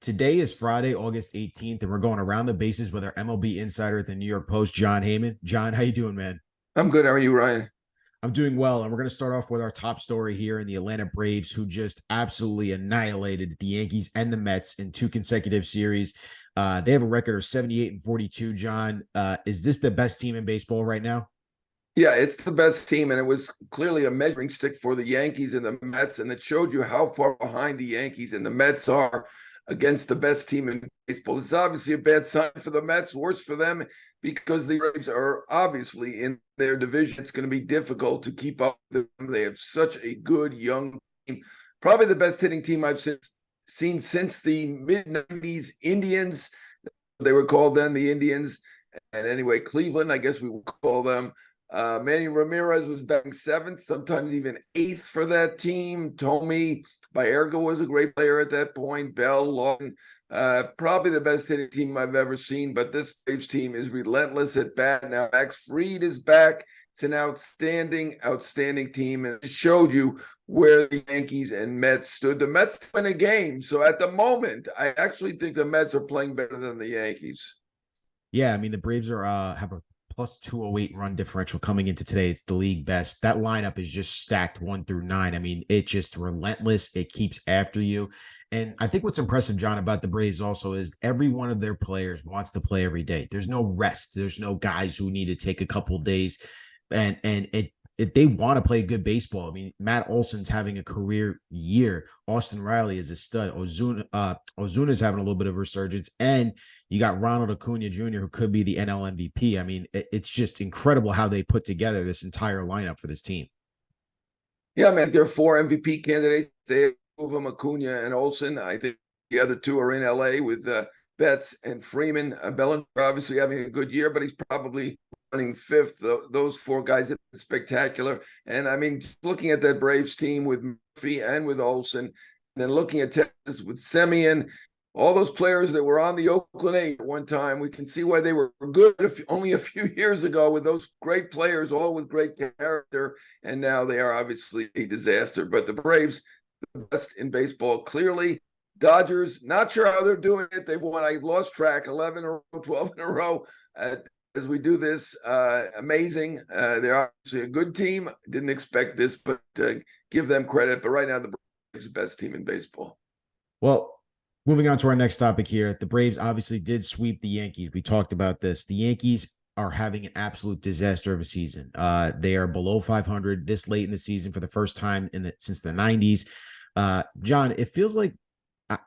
Today is Friday, August 18th, and we're going around the bases with our MLB insider at the New York Post, John Heyman. John, how you doing, man? I'm good. How are you, Ryan? I'm doing well, and we're going to start off with our top story here in the Atlanta Braves, who just absolutely annihilated the Yankees and the Mets in two consecutive series. They have a record of 78 and 42. John, is this the best team in baseball right now? Yeah, it's the best team, and it was clearly a measuring stick for the Yankees and the Mets, and it showed you how far behind the Yankees and the Mets are against the best team in baseball. It's obviously a bad sign for the Mets, worse for them, because the Braves are obviously in their division. It's going to be difficult to keep up with them. They have such a good young team, probably the best hitting team I've seen since the mid-90s Indians. They were called then the Indians. And anyway, Cleveland, I guess we would call them. Manny Ramirez was batting seventh, sometimes even eighth for that team. Tommy Baerga was a great player at that point. Bell, Lawton, probably the best hitting team I've ever seen. But this Braves team is relentless at bat. Now Max Fried is back. It's an outstanding, outstanding team, and it showed you where the Yankees and Mets stood. The Mets win a game, so at the moment, I actually think the Mets are playing better than the Yankees. Yeah, I mean the Braves are have a plus 208 run differential coming into today. It's the league best. That lineup is just stacked 1 through 9. I mean, it's just relentless. It keeps after you. And I think what's impressive, John, about the Braves also is every one of their players wants to play every day. There's no rest. There's no guys who need to take a couple of days. And they want to play good baseball. I mean, Matt Olson's having a career year. Austin Riley is a stud. Ozuna's having a little bit of resurgence, and you got Ronald Acuna Jr., who could be the NL MVP. I mean, it's just incredible how they put together this entire lineup for this team. Yeah, man, there are four MVP candidates. They have two of them, Acuna and Olson. I think the other two are in LA with Betts and Freeman. Bellinger obviously having a good year, but he's probably running fifth. Those four guys have been spectacular. And I mean, just looking at that Braves team with Murphy and with Olson, and then looking at Texas with Semien, all those players that were on the Oakland A's at one time, we can see why they were good only a few years ago with those great players, all with great character. And now they are obviously a disaster. But the Braves, the best in baseball, clearly. Dodgers, not sure how they're doing it. They've won, I lost track, 11 or 12 in a row. As we do this, amazing. They're obviously a good team. Didn't expect this, but give them credit. But right now, the Braves are the best team in baseball. Well, moving on to our next topic here. The Braves obviously did sweep the Yankees. We talked about this. The Yankees are having an absolute disaster of a season. They are below 500 this late in the season for the first time since the 90s. John, it feels like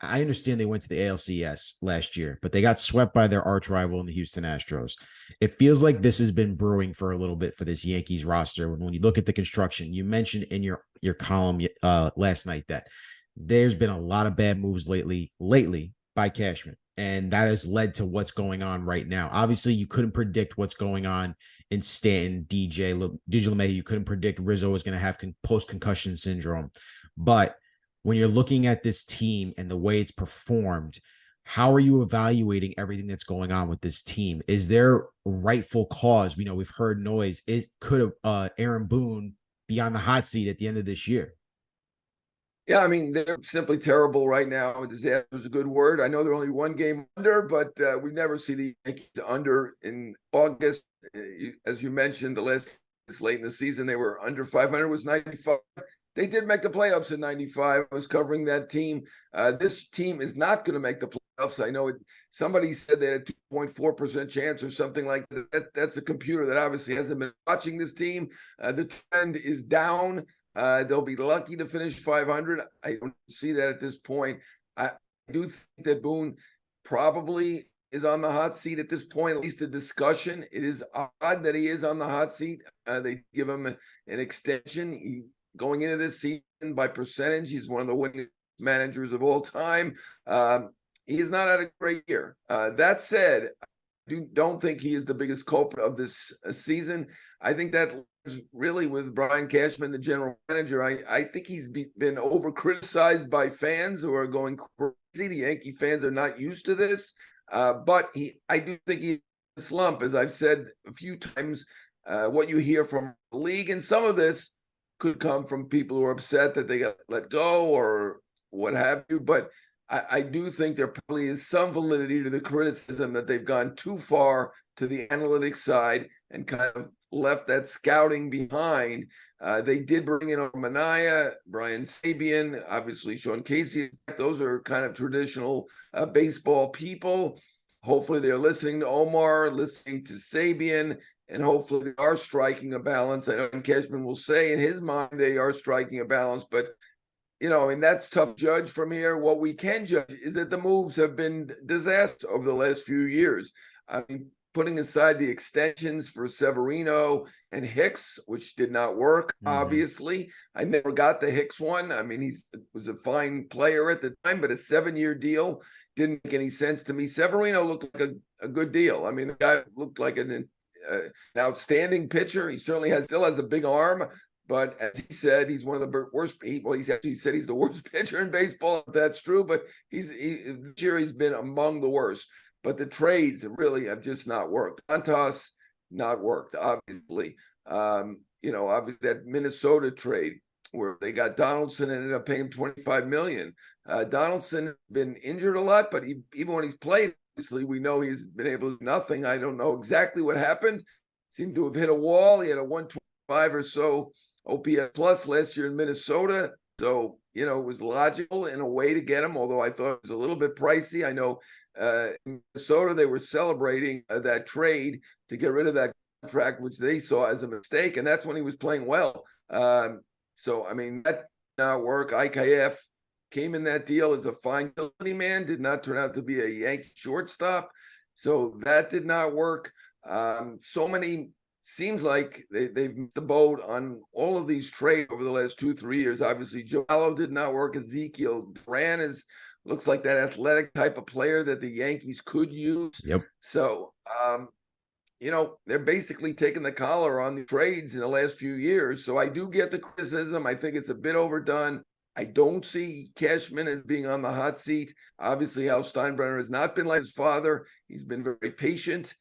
I understand they went to the ALCS last year, but they got swept by their arch rival in the Houston Astros. It feels like this has been brewing for a little bit for this Yankees roster. When you look at the construction, you mentioned in your column last night that there's been a lot of bad moves lately by Cashman, and that has led to what's going on right now. Obviously, you couldn't predict what's going on in Stanton, DJ LeMahieu. You couldn't predict Rizzo was going to have post-concussion syndrome, but when you're looking at this team and the way it's performed, how are you evaluating everything that's going on with this team? Is there rightful cause? We know we've heard noise. Could Aaron Boone be on the hot seat at the end of this year? Yeah, I mean, they're simply terrible right now. Disaster is a good word. I know they're only one game under, but we never see the Yankees under in August. As you mentioned, the last late in the season, they were under 500, was 95. They did make the playoffs in 95. I was covering that team. This team is not going to make the playoffs. I know somebody said they had a 2.4% chance or something like that. That's a computer that obviously hasn't been watching this team. The trend is down. They'll be lucky to finish 500. I don't see that at this point. I do think that Boone probably is on the hot seat at this point, at least the discussion. It is odd that he is on the hot seat. They give him an extension. Going into this season by percentage, he's one of the winning managers of all time. He has not had a great year. That said, I don't think he is the biggest culprit of this season. I think that is really with Brian Cashman, the general manager. I think he's been over-criticized by fans who are going crazy. The Yankee fans are not used to this. But I do think he's in a slump, as I've said a few times. What you hear from the league, and some of this could come from people who are upset that they got let go or what have you. But I do think there probably is some validity to the criticism that they've gone too far to the analytics side and kind of left that scouting behind. They did bring in Manaya, Brian Sabian, obviously Sean Casey. Those are kind of traditional baseball people. Hopefully, they're listening to Omar, listening to Sabian, and hopefully they are striking a balance. I know Cashman will say in his mind they are striking a balance, but I mean, that's tough to judge from here. What we can judge is that the moves have been disaster over the last few years. I mean, putting aside the extensions for Severino and Hicks, which did not work, obviously. I never got the Hicks one. I mean, he was a fine player at the time, but a 7-year deal didn't make any sense to me. Severino looked like a good deal. I mean, the guy looked like an outstanding pitcher. He certainly still has a big arm. But as he said, he's one of the worst people. He's actually said he's the worst pitcher in baseball. If that's true, but this year he's been among the worst. But the trades really have just not worked. Montas not worked, obviously. Obviously that Minnesota trade where they got Donaldson and ended up paying him $25 million. Donaldson has been injured a lot, but even when he's played, obviously we know he's been able to do nothing. I don't know exactly what happened. Seemed to have hit a wall. He had a 125 or so OPS plus last year in Minnesota. So, it was logical in a way to get him, although I thought it was a little bit pricey. I know in Minnesota, they were celebrating that trade to get rid of that contract, which they saw as a mistake. And that's when he was playing well. So, I mean, that did not work. IKF came in that deal as a fine utility man, did not turn out to be a Yankee shortstop. So that did not work. Seems like they've missed the boat on all of these trades over the last 2-3 years. Obviously, Joallo did not work. Ezekiel Duran looks like that athletic type of player that the Yankees could use. Yep. So, they're basically taking the collar on the trades in the last few years. So I do get the criticism. I think it's a bit overdone. I don't see Cashman as being on the hot seat. Obviously, Al Steinbrenner has not been like his father. He's been very patient.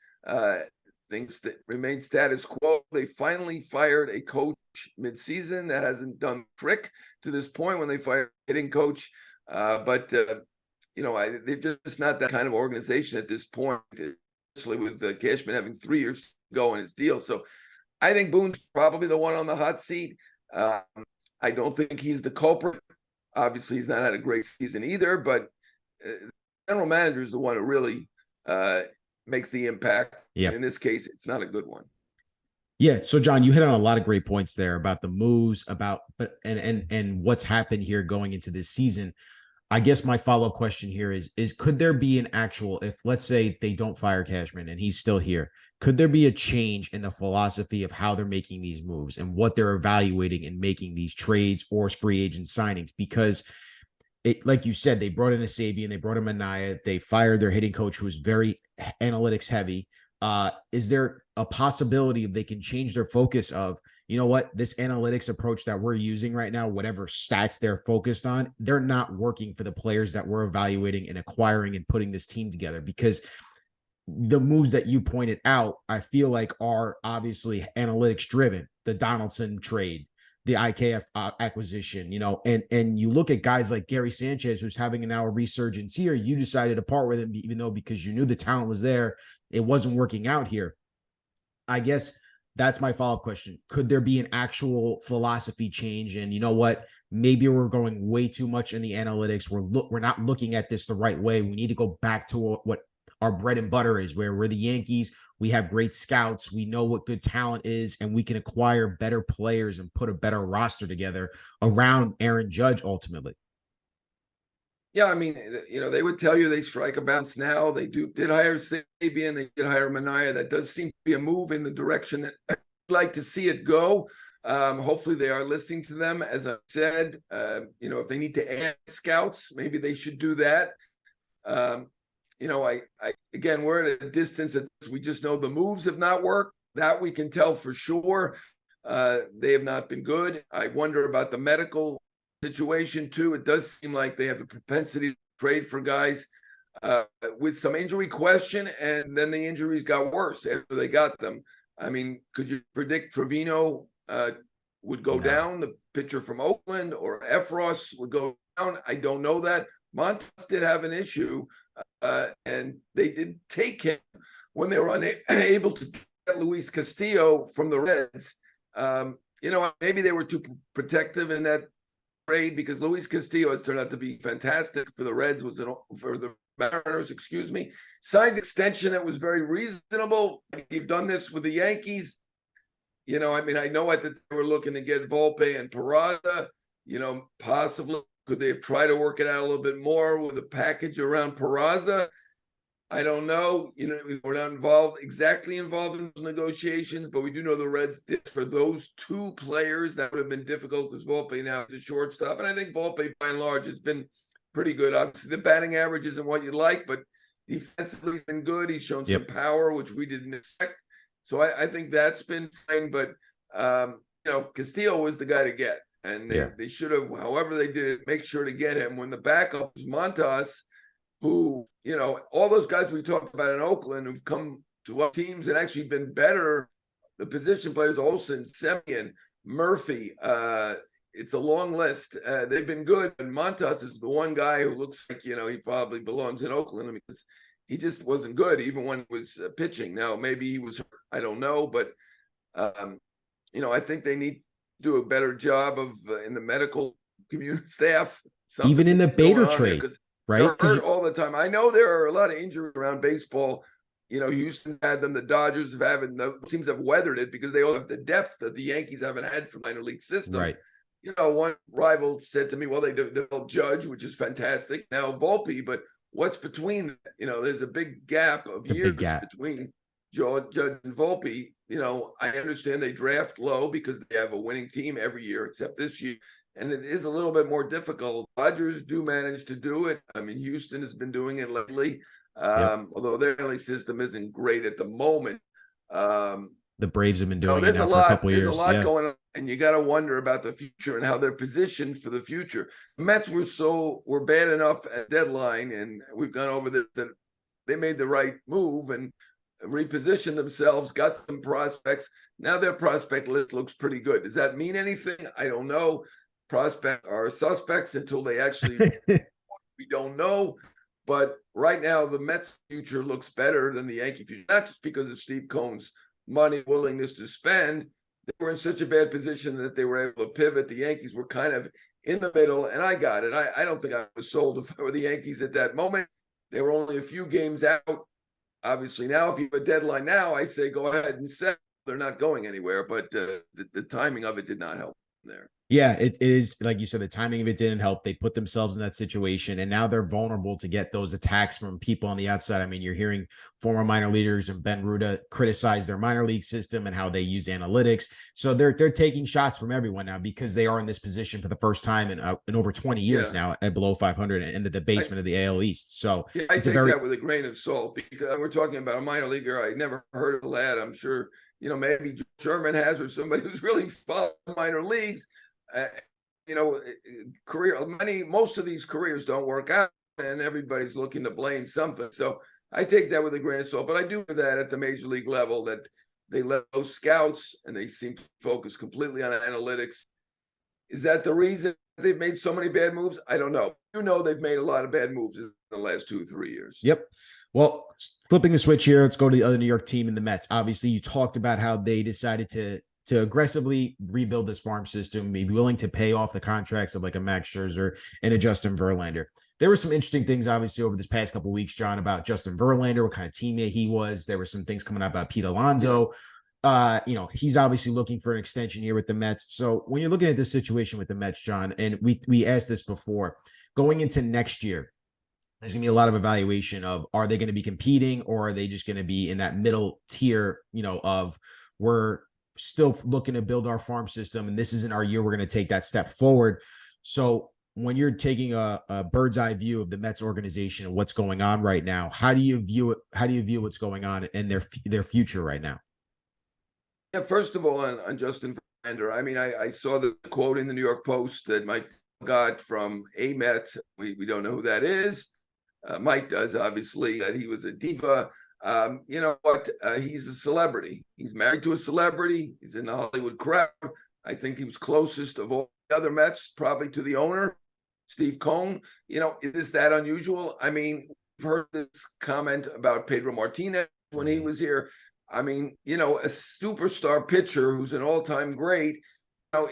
Things that remain status quo. They finally fired a coach midseason that hasn't done the trick to this point when they fired a hitting coach. But they're just not that kind of organization at this point, especially with Cashman having 3 years to go in his deal. So I think Boone's probably the one on the hot seat. I don't think he's the culprit. Obviously, he's not had a great season either, but the general manager is the one who really makes the impact. Yeah. In this case, it's not a good one. Yeah. So John, you hit on a lot of great points there about the moves, and what's happened here going into this season. I guess my follow-up question here is could there be an actual, if let's say they don't fire Cashman and he's still here, could there be a change in the philosophy of how they're making these moves and what they're evaluating in making these trades or free agent signings? Because like you said, they brought in a Sabian, they brought in Manaya, they fired their hitting coach who was very analytics heavy. Is there a possibility they can change their focus of, this analytics approach that we're using right now, whatever stats they're focused on, they're not working for the players that we're evaluating and acquiring and putting this team together? Because the moves that you pointed out, I feel like are obviously analytics driven. The Donaldson trade, the IKF acquisition, and you look at guys like Gary Sanchez, who's having an hour resurgence here. You decided to part with him, even though because you knew the talent was there, it wasn't working out here. I guess that's my follow-up question. Could there be an actual philosophy change? And maybe we're going way too much in the analytics. We're not looking at this the right way. We need to go back to what our bread and butter is, where we're the Yankees. We have great scouts. We know what good talent is, and we can acquire better players and put a better roster together around Aaron Judge ultimately. Yeah, I mean, they would tell you they strike a balance now. They did hire Sabian. They did hire Manaya. That does seem to be a move in the direction that I'd like to see it go. Hopefully they are listening to them. As I said, if they need to add scouts, maybe they should do that. Again, we're at a distance. We just know the moves have not worked. That we can tell for sure. They have not been good. I wonder about the medical situation too. It does seem like they have the propensity to trade for guys with some injury question, and then the injuries got worse after they got them. I mean, could you predict Trevino would go down, the pitcher from Oakland, or Efros would go down? I don't know that. Montas did have an issue, and they did take him when they were unable to get Luis Castillo from the Reds. Maybe they were too protective in that trade because Luis Castillo has turned out to be fantastic for the Reds, for the Mariners, excuse me. Signed extension that was very reasonable. You've done this with the Yankees. I know that they were looking to get Volpe and Peraza. Possibly could they have tried to work it out a little bit more with a package around Peraza? I don't know. We're not exactly involved in those negotiations, but we do know the Reds did for those two players. That would have been difficult because Volpe now is a shortstop. And I think Volpe, by and large, has been pretty good. Obviously, the batting average isn't what you'd like, but defensively, he's been good. He's shown some power, which we didn't expect. So I think that's been fine. But, Castillo was the guy to get. And they should have, however they did it, make sure to get him. When the backup was Montas, who, all those guys we talked about in Oakland who've come to our teams and actually been better, the position players, Olsen, Semien, Murphy, it's a long list. They've been good, and Montas is the one guy who looks like, he probably belongs in Oakland because he just wasn't good, even when he was pitching. Now, maybe he was hurt, I don't know, but, I think they need to do a better job of in the medical community staff. Even in the Bader trade. Right? They're hurt all the time. I know there are a lot of injuries around baseball. Houston had them. The Dodgers have had them. The teams have weathered it because they all have the depth that the Yankees haven't had from minor league system. Right. One rival said to me, well, they developed Judge, which is fantastic. Now Volpe, but what's between them? There's a big gap of years between Judge and Volpe. I understand they draft low because they have a winning team every year, except this year. And it is a little bit more difficult. Dodgers do manage to do it. Houston has been doing it lately, although their early system isn't great at the moment. The Braves have been doing it now for a couple of years. There's a lot going on, and you got to wonder about the future and how they're positioned for the future. The Mets were bad enough at deadline, and we've gone over this, that they made the right move and repositioned themselves, got some prospects. Now their prospect list looks pretty good. Does that mean anything? I don't know. Prospects are suspects until they actually we don't know. But right now, the Mets' future looks better than the Yankee future, not just because of Steve Cohen's money, willingness to spend. They were in such a bad position that they were able to pivot. The Yankees were kind of in the middle, and I got it. I don't think I was sold if I were the Yankees at that moment. They were only a few games out. Obviously, now, if you have a deadline now, I say go ahead and sell. They're not going anywhere, but the timing of it did not help there. Yeah, it is. Like you said, the timing of it didn't help. They put themselves in that situation, and now they're vulnerable to get those attacks from people on the outside. You're hearing former minor leaguers and Ben Ruda criticize their minor league system and how they use analytics. So they're taking shots from everyone now because they are in this position for the first time in over 20 years now at below 500 and the basement of the AL East. So I take that with a grain of salt because we're talking about a minor leaguer. I never heard of the lad. I'm sure, maybe Sherman has, or somebody who's really following minor leagues. Most of these careers don't work out, and everybody's looking to blame something. So I take that with a grain of salt. But I do know that at the major league level, that they let those scouts and they seem to focus completely on analytics. Is that the reason they've made so many bad moves? I don't know. They've made a lot of bad moves in the last 2 or 3 years. Yep. Well, flipping the switch here, let's go to the other New York team in the Mets. Obviously, you talked about how they decided to aggressively rebuild this farm system, be willing to pay off the contracts of like a Max Scherzer and a Justin Verlander. There were some interesting things, obviously, over this past couple of weeks, John, about Justin Verlander, what kind of teammate he was. There were some things coming out about Pete Alonso. He's obviously looking for an extension here with the Mets. So when you're looking at this situation with the Mets, John, and we asked this before, going into next year, there's going to be a lot of evaluation of, are they going to be competing, or are they just going to be in that middle tier, of we're still looking to build our farm system, and this isn't our year. We're going to take that step forward. So when you're taking a bird's eye view of the Mets organization and what's going on right now, how do you view it? How do you view what's going on in their future right now? Yeah, first of all, on Justin Verlander, I saw the quote in the New York Post that Mike got from a Met. We don't know who that is. Mike does, obviously, that he was a diva. You know what? He's a celebrity. He's married to a celebrity. He's in the Hollywood crowd. I think he was closest of all the other Mets, probably to the owner. Steve Cohen, is that unusual? I mean, we've heard this comment about Pedro Martinez when he was here. I mean, a superstar pitcher who's an all-time great,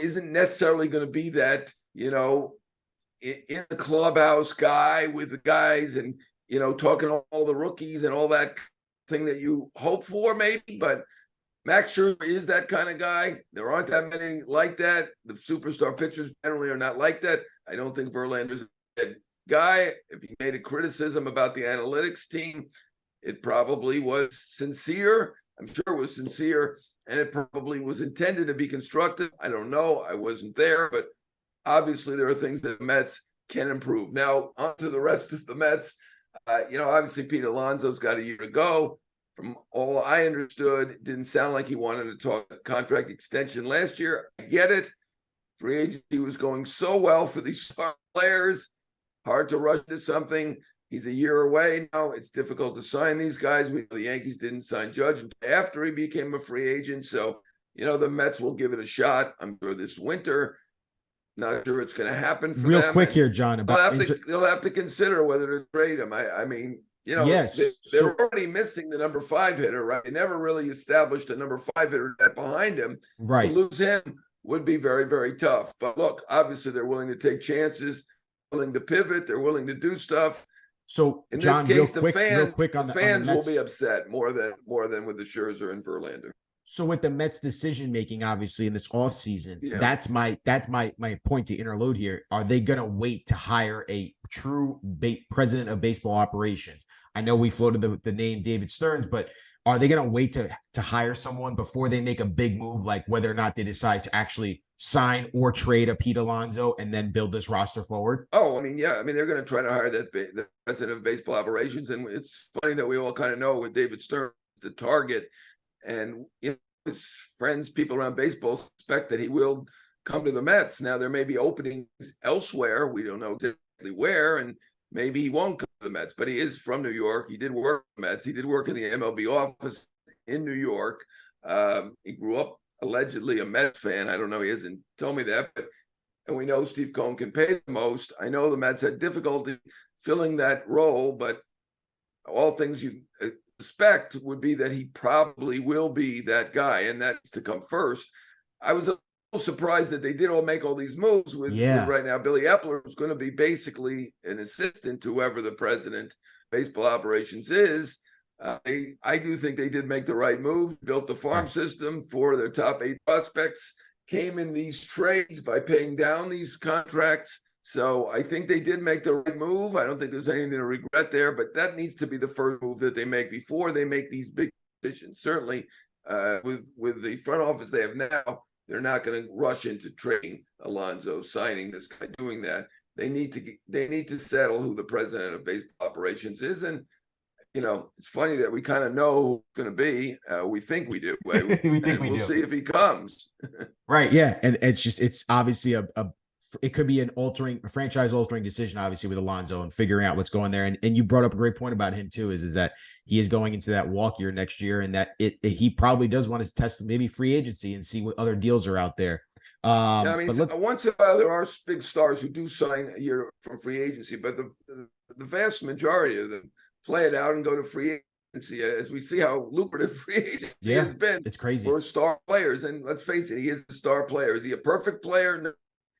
isn't necessarily going to be that, in the clubhouse guy with the guys and, talking to all the rookies and all that thing that you hope for, maybe. But Max Scherzer is that kind of guy. There aren't that many like that. The superstar pitchers generally are not like that. I don't think Verlander's a guy. If he made a criticism about the analytics team, it probably was sincere. I'm sure it was sincere, and it probably was intended to be constructive. I don't know. I wasn't there, but obviously there are things that the Mets can improve. Now, on to the rest of the Mets. Obviously Pete Alonso's got a year to go. From all I understood, it didn't sound like he wanted to talk contract extension last year. I get it. Free agency was going so well for these star players. Hard to rush to something. He's a year away now. It's difficult to sign these guys. We know the Yankees didn't sign Judge after he became a free agent. So, the Mets will give it a shot, I'm sure, this winter. Not sure it's going to happen for Real them. quick here, John. They'll have to consider whether to trade him. I mean, yes, they're already missing the number 5 hitter, right? They never really established a number 5 hitter that behind him. Right. To lose him would be very, very tough. But look, obviously they're willing to take chances, willing to pivot, they're willing to do stuff. So in John, this case, real quick the fans will be upset more than with the Scherzer and Verlander. So with the Mets decision making, obviously in this offseason, that's my point to interlude here. Are they going to wait to hire a true president of baseball operations? I know we floated the name David Stearns, but are they going to wait to hire someone before they make a big move, like whether or not they decide to actually sign or trade a Pete Alonso and then build this roster forward? Oh, I mean, yeah. I mean, they're going to try to hire the president of baseball operations. And it's funny that we all kind of know with David Stearns, the target. And his friends, people around baseball suspect that he will come to the Mets. Now there may be openings elsewhere. We don't know exactly where, and maybe he won't come to the Mets. But he is from New York. He did work for the Mets. He did work in the MLB office in New York. He grew up allegedly a Mets fan. I don't know. He hasn't told me that, and we know Steve Cohen can pay the most. I know the Mets had difficulty filling that role, but all things you suspect would be that he probably will be that guy, and that's to come first. I was a little surprised that they did all make all these moves with right now. Billy Epler is going to be basically an assistant to whoever the president baseball operations is. I do think they did make the right move, built the farm system for their top 8 prospects, came in these trades by paying down these contracts. So I think they did make the right move. I don't think there's anything to regret there, but that needs to be the first move that they make before they make these big decisions. Certainly, with the front office they have now, they're not going to rush into trading Alonso, signing this guy, doing that. They need to settle who the president of baseball operations is, and it's funny that we kind of know who it's going to be. We think we do. We'll see if he comes. Right. Yeah, and it's obviously it could be a franchise altering decision, obviously, with Alonso and figuring out what's going there. And you brought up a great point about him too, is that he is going into that walk year next year, and that he probably does want to test maybe free agency and see what other deals are out there. I mean, once in a while there are big stars who do sign a year from free agency, but the vast majority of them play it out and go to free agency, as we see how lucrative free agency has been. It's crazy for star players. And let's face it, he is a star player. Is he a perfect player? No.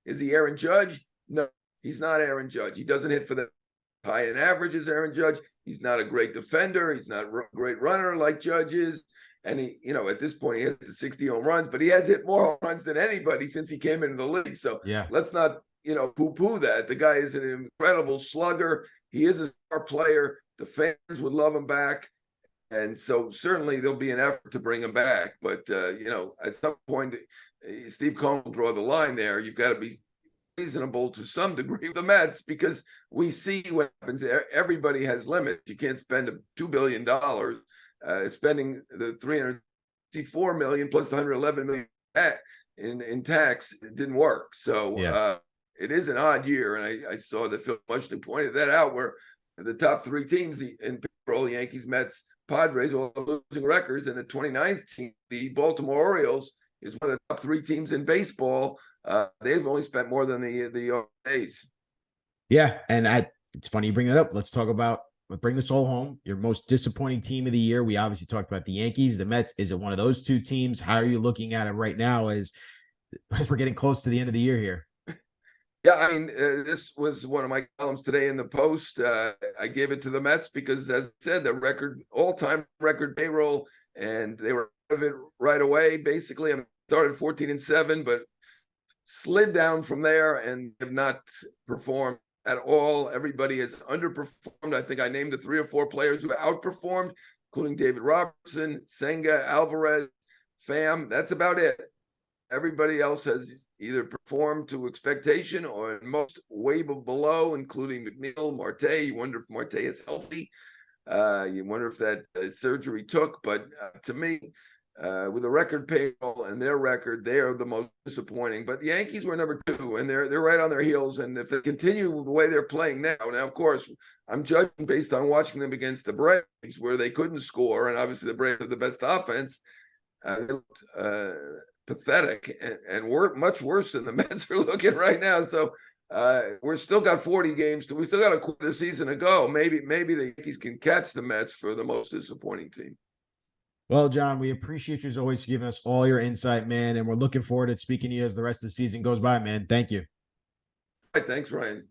Is he Aaron Judge? No, he's not Aaron Judge. He doesn't hit for the high in average as Aaron Judge. He's not a great defender. He's not a great runner like Judge is. And he, at this point, he has the 60 home runs, but he has hit more home runs than anybody since he came into the league. So let's not, poo-poo that. The guy is an incredible slugger. He is a star player. The fans would love him back. And so certainly there'll be an effort to bring him back. But, at some point, Steve Cohen will draw the line there. You've got to be reasonable to some degree with the Mets, because we see what happens. Everybody has limits. You can't spend $2 billion spending the $354 million plus the $111 million in tax. It didn't work. So it is an odd year. And I saw that Phil Mushnick pointed that out, where the top 3 teams in payroll, Yankees, Mets, Padres, all losing records. And the 29th team, the Baltimore Orioles, is one of the top 3 teams in baseball. They've only spent more than the A's. Yeah, and it's funny you bring that up. Let's bring this all home. Your most disappointing team of the year. We obviously talked about the Yankees, the Mets. Is it one of those two teams? How are you looking at it right now as we're getting close to the end of the year here? Yeah, I mean, this was one of my columns today in the Post. I gave it to the Mets because, as I said, the all-time record payroll, and they were out of it right away. Basically, I started 14-7, but slid down from there and have not performed at all. Everybody has underperformed. I think I named the 3 or 4 players who have outperformed, including David Robertson, Senga, Alvarez, Pham. That's about it. Everybody else has either performed to expectation or most way below, including McNeil, Marte. You wonder if Marte is healthy. You wonder if that surgery took. But to me, with a record payroll and their record, they are the most disappointing. But the Yankees were number 2, and they're right on their heels. And if they continue the way they're playing now, of course, I'm judging based on watching them against the Braves, where they couldn't score, and obviously the Braves are the best offense. They looked pathetic and much worse than the Mets are looking right now. So we're still got 40 games. We still got a quarter season to go. Maybe the Yankees can catch the Mets for the most disappointing team. Well, John, we appreciate you as always giving us all your insight, man. And we're looking forward to speaking to you as the rest of the season goes by, man. Thank you. All right, thanks, Ryan.